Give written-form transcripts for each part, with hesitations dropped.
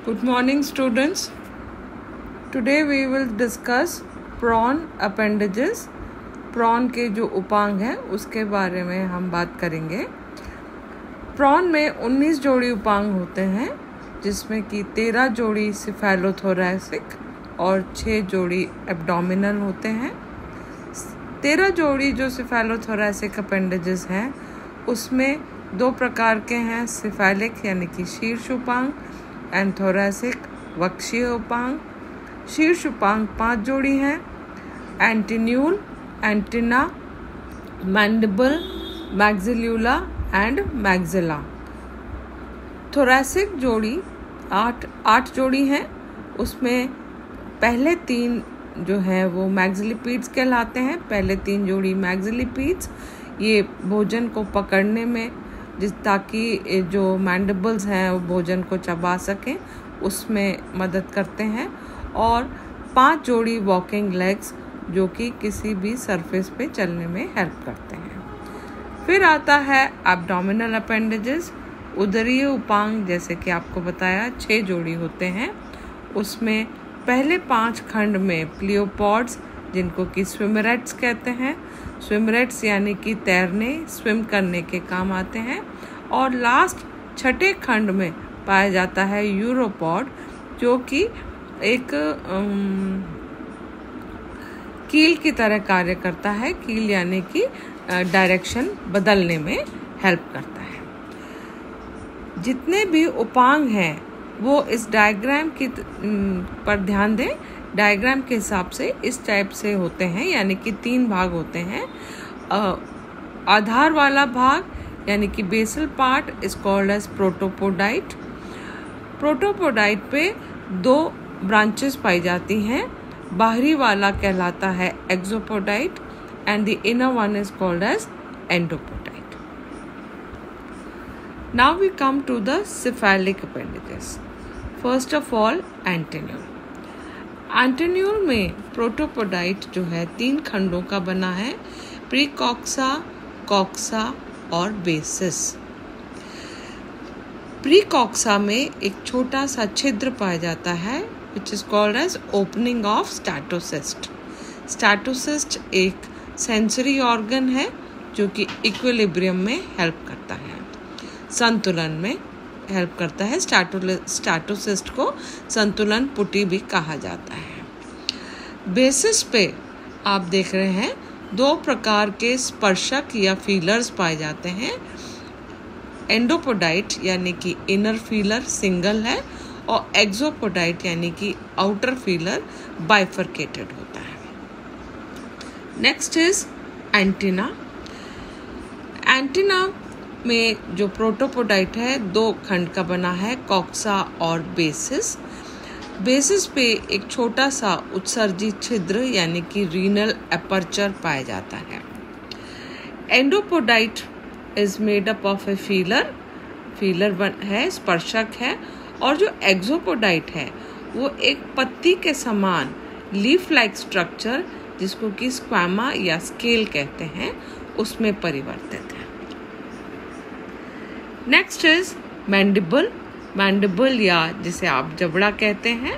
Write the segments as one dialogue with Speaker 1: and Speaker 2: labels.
Speaker 1: Good morning, students. Today we will discuss prawn appendages. Prawn के जो उपांग हैं उसके बारे में हम बात करेंगे. प्रॉन में 19 जोड़ी उपांग होते हैं, जिसमें कि 13 जोड़ी सिफेलोथोरैसिक और 6 जोड़ी एब्डोमिनल होते हैं. 13 जोड़ी जो सिफेलोथोरैसिक अपेंडेजेस हैं उसमें 2 प्रकार के हैं, सिफेलिक यानी कि शीर्ष उपांग एंड थोरैसिक वक्षीय उपांग. शीर्ष उपांग 5 जोड़ी हैं, antennule, antenna, mandible, maxillula and maxilla. Thoracic जोड़ी 8 जोड़ी हैं, उसमें पहले 3 जो है वो मैक्सिलिपीड्स कहलाते हैं. पहले 3 जोड़ी मैक्सिलिपीड्स ये भोजन को पकड़ने में ताकि जो मैंडिबल्स हैं वो भोजन को चबा सकें उसमें मदद करते हैं. और 5 जोड़ी वॉकिंग लेग्स जो कि किसी भी सरफेस पे चलने में हेल्प करते हैं. फिर आता है एब्डोमिनल अपेंडेजेस. उदरीय उपांग जैसे कि आपको बताया 6 जोड़ी होते हैं. उसमें पहले 5 खंड में प्लियोपॉड्स जिनको कि स्विमरेट्स कहते हैं. स्विमरेट्स यानी कि तैरने स्विम करने के काम आते हैं. और लास्ट 6ठे खंड में पाया जाता है यूरोपॉड जो कि एक कील की तरह कार्य करता है. कील यानी कि डायरेक्शन बदलने में हेल्प करता है. जितने भी उपांग हैं वो इस डायग्राम की पर ध्यान दें. डायग्राम के हिसाब से इस टाइप से होते हैं, यानी कि 3 भाग होते हैं. आधार वाला भाग यानी कि basal part is called as protopodite. Protopodite पे 2 ब्रांचेस पाई जाती हैं. बाहरी वाला कहलाता है exopodite and the inner one is called as endopodite. Now we come to the cephalic appendages. First of all antennule. Antennule में प्रोटोपोडाइट जो है 3 खंडों का बना है, प्रीकॉक्सा, कॉक्सा और बेसिस. प्रीकॉक्सा में एक छोटा सा छिद्र पाया जाता है which is called as opening of statocyst. Statocyst एक सेंसरी ऑर्गन है जो कि इक्विलिब्रियम में हेल्प करता है, संतुलन में हेल्प करता है. स्टैटोसिस्ट को संतुलन पुटी भी कहा जाता है. बेसिस पे आप देख रहे हैं 2 प्रकार के स्पर्शक या फीलर्स पाए जाते हैं. एंडोपोडाइट यानी कि इनर फीलर सिंगल है और एक्सोपोडाइट यानी कि आउटर फीलर बाइफरकेटेड होता है. Next is antenna. एंटीना में जो प्रोटोपोडाइट है 2 खंड का बना है, कॉक्सा और बेसिस. बेसिस पे एक छोटा सा उत्सर्जित छिद्र यानी कि रीनल एपर्चर पाया जाता है. Endopodite is made up of a feeler. Feeler है, स्पर्शक है. और जो एक्सोपोडाइट है वो एक पत्ती के समान लीफ लाइक स्ट्रक्चर जिसको कि स्क्वामा या स्केल कहते हैं उसमें परिवर्तित है. Next is mandible. मैंडिबल या जिसे आप जबड़ा कहते हैं,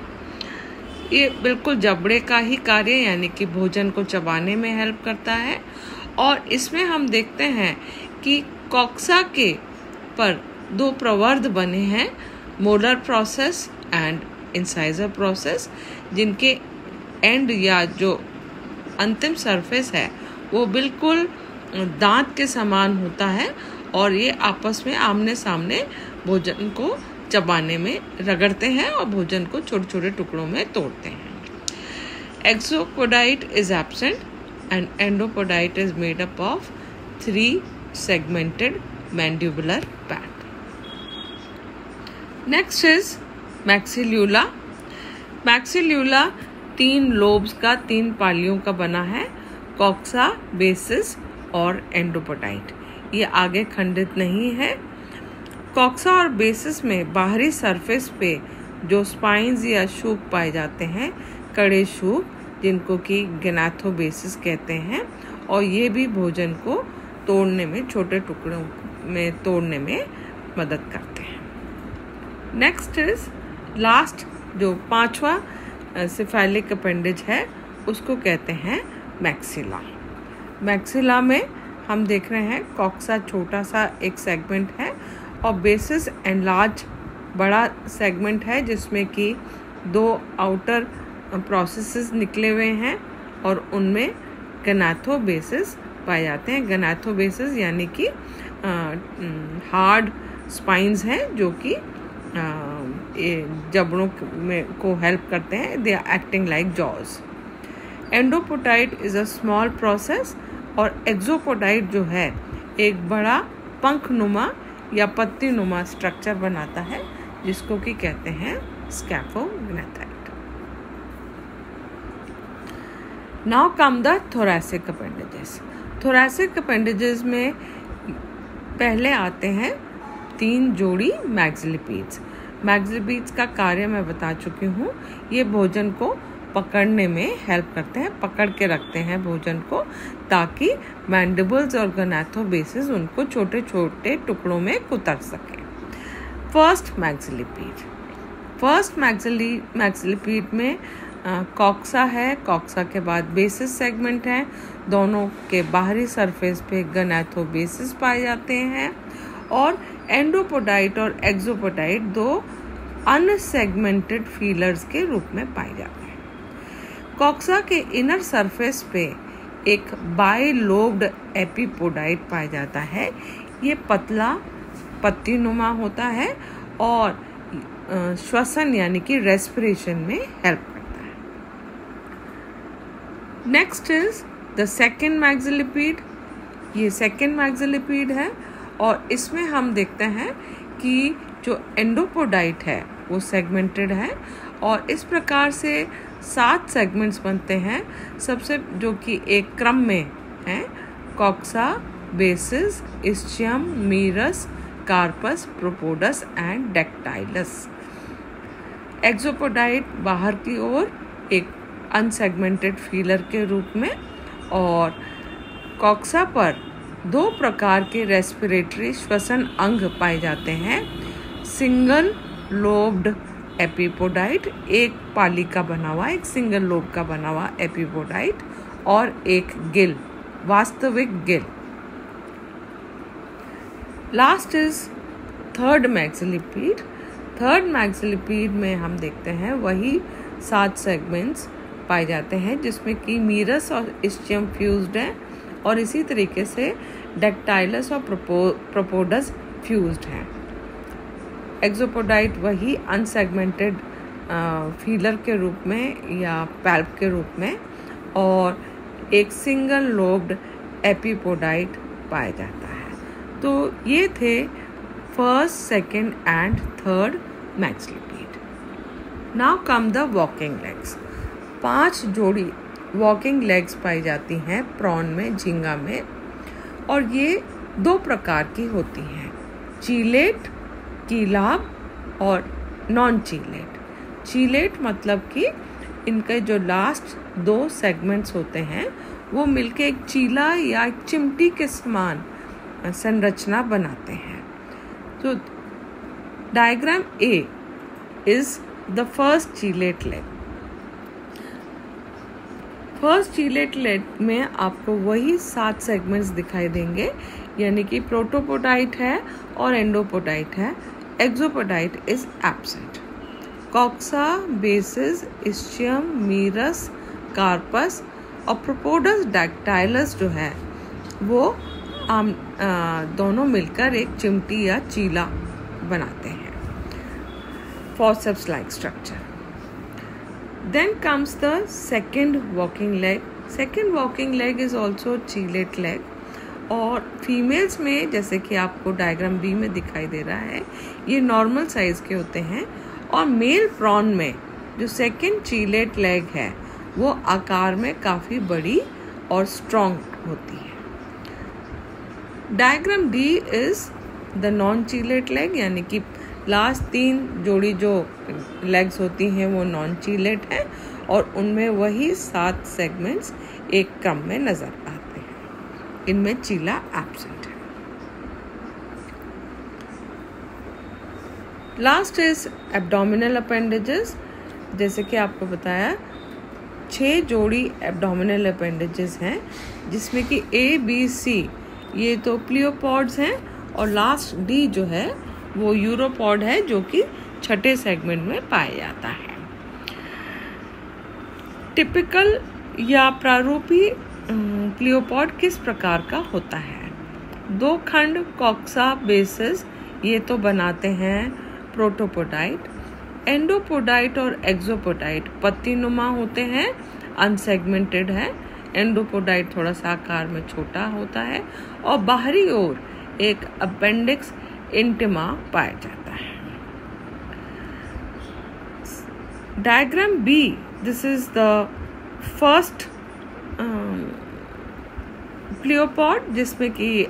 Speaker 1: ये बिल्कुल जबड़े का ही कार्य यानी कि भोजन को चबाने में हेल्प करता है. और इसमें हम देखते हैं कि कॉक्सा के पर 2 प्रवर्ध बने हैं, molar process and incisor process, जिनके एंड या जो अंतिम सरफेस है वो बिल्कुल दांत के समान होता है और ये आपस में आमने सामने भोजन को चबाने में रगड़ते हैं और भोजन को छोटे छोटे टुकड़ों में तोड़ते हैं. Exopodite is absent and endopodite is made up of 3 segmented mandibular pad. Next is maxillula. Maxillula 3 lobes का 3 पालियों का बना है, कॉक्सा, बेसिस और एंडोपोडाइट. ये आगे खंडित नहीं है. कॉक्सा और बेसिस में बाहरी सरफेस पे जो स्पाइंस या शूक पाए जाते हैं, कड़े शूक जिनको कि गैनाथोबेसिस कहते हैं, और ये भी भोजन को तोड़ने में, छोटे टुकड़ों में तोड़ने में मदद करते हैं. नेक्स्ट इज लास्ट जो पांचवा सिफेलिक अपेंडेज है उसको कहते हैं मैक्सिला। मैक्सिला में हम देख रहे हैं कॉक्सा छोटा सा एक सेगमेंट है और बेसिस एनलार्ज बड़ा सेगमेंट है जिसमें कि 2 आउटर प्रोसेसेस निकले हुए हैं और उनमें गनाथोबेसिस पाए जाते हैं। गनाथोबेसिस यानी कि हार्ड स्पाइंस हैं जो कि जबड़ों में को हेल्प करते हैं। They are acting like jaws. Endopodite is a small process और एक्सोपोटाइट जो है एक बड़ा पंखनुमा या पत्तीनुमा स्ट्रक्चर बनाता है जिसको कि कहते हैं scaphognathite. Now come the thoracic appendages. Thoracic appendages में पहले आते हैं 3 जोड़ी मैक्सिलिपीड्स। मैक्सिलिपीड्स का कार्य मैं बता चुकी हूँ। ये भोजन को पकड़ने में हेल्प करते हैं, पकड़ के रखते हैं भोजन को ताकि मैंडिबल्स और गनाथोबेसिस उनको छोटे छोटे टुकड़ों में कुतर सकें। फर्स्ट मैक्सिलिपीड में कॉक्सा है। कॉक्सा के बाद बेसिस सेगमेंट है। दोनों के बाहरी सरफेस पे गनाथोबेसिस पाए जाते हैं और एंडोपोडाइट और एक्सोपोडाइट 2 अनसेगमेंटेड फीलर्स के रूप में पाए जाते हैं। कॉक्सा के इनर सरफेस पे एक बाइलोब्ड एपिपोडाइट पाया जाता है। ये पतला पत्तीनुमा होता है और श्वसन यानी कि रेस्पिरेशन में हेल्प करता है। Next is the second maxilliped. ये सेकेंड मैक्सिलिपीड है और इसमें हम देखते हैं कि जो एंडोपोडाइट है वो सेगमेंटेड है और इस प्रकार से 7 सेगमेंट्स बनते हैं सबसे, जो कि एक क्रम में हैं: coxa, basis, ischium, merus, carpus, propodus and dactylus. Exopodite बाहर की ओर एक अनसेगमेंटेड फीलर के रूप में और कॉक्सा पर 2 प्रकार के रेस्पिरेटरी श्वसन अंग पाए जाते हैं: सिंगल लोब्ड एपिपोडाइट, एक पाली का बना हुआ, एक सिंगल लोब का बना हुआ एपिपोडाइट, और एक गिल, वास्तविक gill. Last is third maxilliped. Third maxilliped में हम देखते हैं वही 7 सेगमेंट्स पाए जाते हैं जिसमें कि मीरस और इस्चियम फ्यूज्ड हैं और इसी तरीके से डेक्टाइलस और प्रोपोडस फ्यूज्ड हैं। एक्सोपोडाइट वही अनसेगमेंटेड फीलर के रूप में या पैल्प के रूप में और एक सिंगल लोब्ड एपिपोडाइट पाया जाता है। तो ये थे first, second and third maxilliped. Now come the walking legs. 5 जोड़ी वॉकिंग लेग्स पाई जाती हैं प्रॉन में, झींगा में, और ये 2 प्रकार की होती हैं: चीलेट, कीलाब और नॉन चीलेट। चीलेट मतलब कि इनके जो लास्ट 2 सेगमेंट्स होते हैं वो मिलके एक चीला या एक चिमटी के समान संरचना बनाते हैं। तो diagram A is the first चीलेट leg. First चीलेट leg में आपको वही 7 सेगमेंट्स दिखाई देंगे, यानी कि प्रोटोपोडाइट है और एंडोपोडाइट है। Exopodite is absent. Coxa, basis, ischium, merus, carpus और प्रोपोडस डेक्टाइलस जो है वो दोनों मिलकर एक चिमटी या चीला बनाते हैं, forceps like structure. Then comes the second walking leg. Second walking leg is also chelate leg और फीमेल्स में, जैसे कि आपको डायग्राम बी में दिखाई दे रहा है, ये नॉर्मल साइज के होते हैं और मेल प्रॉन में जो सेकेंड चीलेट लेग है वो आकार में काफ़ी बड़ी और स्ट्रॉन्ग होती है। Diagram D is the non चीलेट leg, यानी कि लास्ट 3 जोड़ी जो लेग्स होती हैं वो नॉन चीलेट है और उनमें वही 7 सेगमेंट्स एक क्रम में नजर आते हैं। इनमें चीला एब्सेंट है। Last is abdominal appendages. जैसे कि आपको बताया 6 जोड़ी एब्डोमिनल अपेंडेजेस हैं, जिसमें कि A, B, C ये तो प्लियोपॉड्स हैं और लास्ट D जो है वो यूरोपॉड है, जो कि छठे सेगमेंट में पाया जाता है। टिपिकल या प्रारूपी प्लियोपॉड किस प्रकार का होता है? 2 खंड कॉक्सा बेसिस ये तो बनाते हैं प्रोटोपोडाइट। एंडोपोडाइट और एक्सोपोडाइट पत्तीनुमा होते हैं, अनसेगमेंटेड है। एंडोपोडाइट थोड़ा सा आकार में छोटा होता है और बाहरी ओर एक अपेंडिक्स इंटिमा पाया जाता है। Diagram B, this is the first pleopod जिसमें कि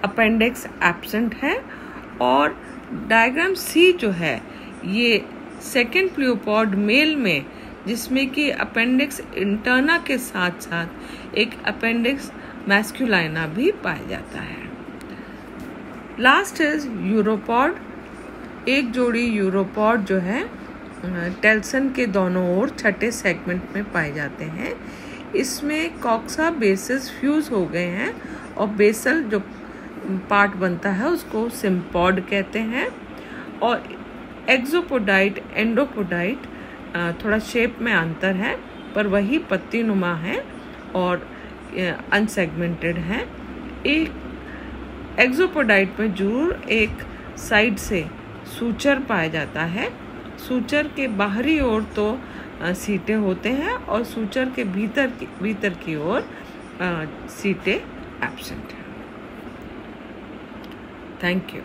Speaker 1: अपेंडिक्स एब्सेंट है, और डायग्राम सी जो है ये सेकेंड प्लियोपॉड मेल में, जिसमें कि अपेंडिक्स इंटरना के साथ साथ एक अपेंडिक्स मैस्कुलाइना भी पाया जाता है। Last is uropod. एक जोड़ी यूरोपॉड जो है टेल्सन के दोनों ओर छठे सेगमेंट में पाए जाते हैं। इसमें कॉक्सा बेसिस फ्यूज हो गए हैं और बेसल जो पार्ट बनता है उसको सिम्पॉड कहते हैं। और एक्सोपोडाइट एंडोपोडाइट थोड़ा शेप में अंतर है, पर वही पत्तीनुमा है और अनसेगमेंटेड है। एक एक्सोपोडाइट में जरूर एक साइड से सूचर पाया जाता है। सूचर के बाहरी ओर तो सीटें होते हैं और सूचर के भीतर की ओर सीटें एब्सेंट है। Thank you.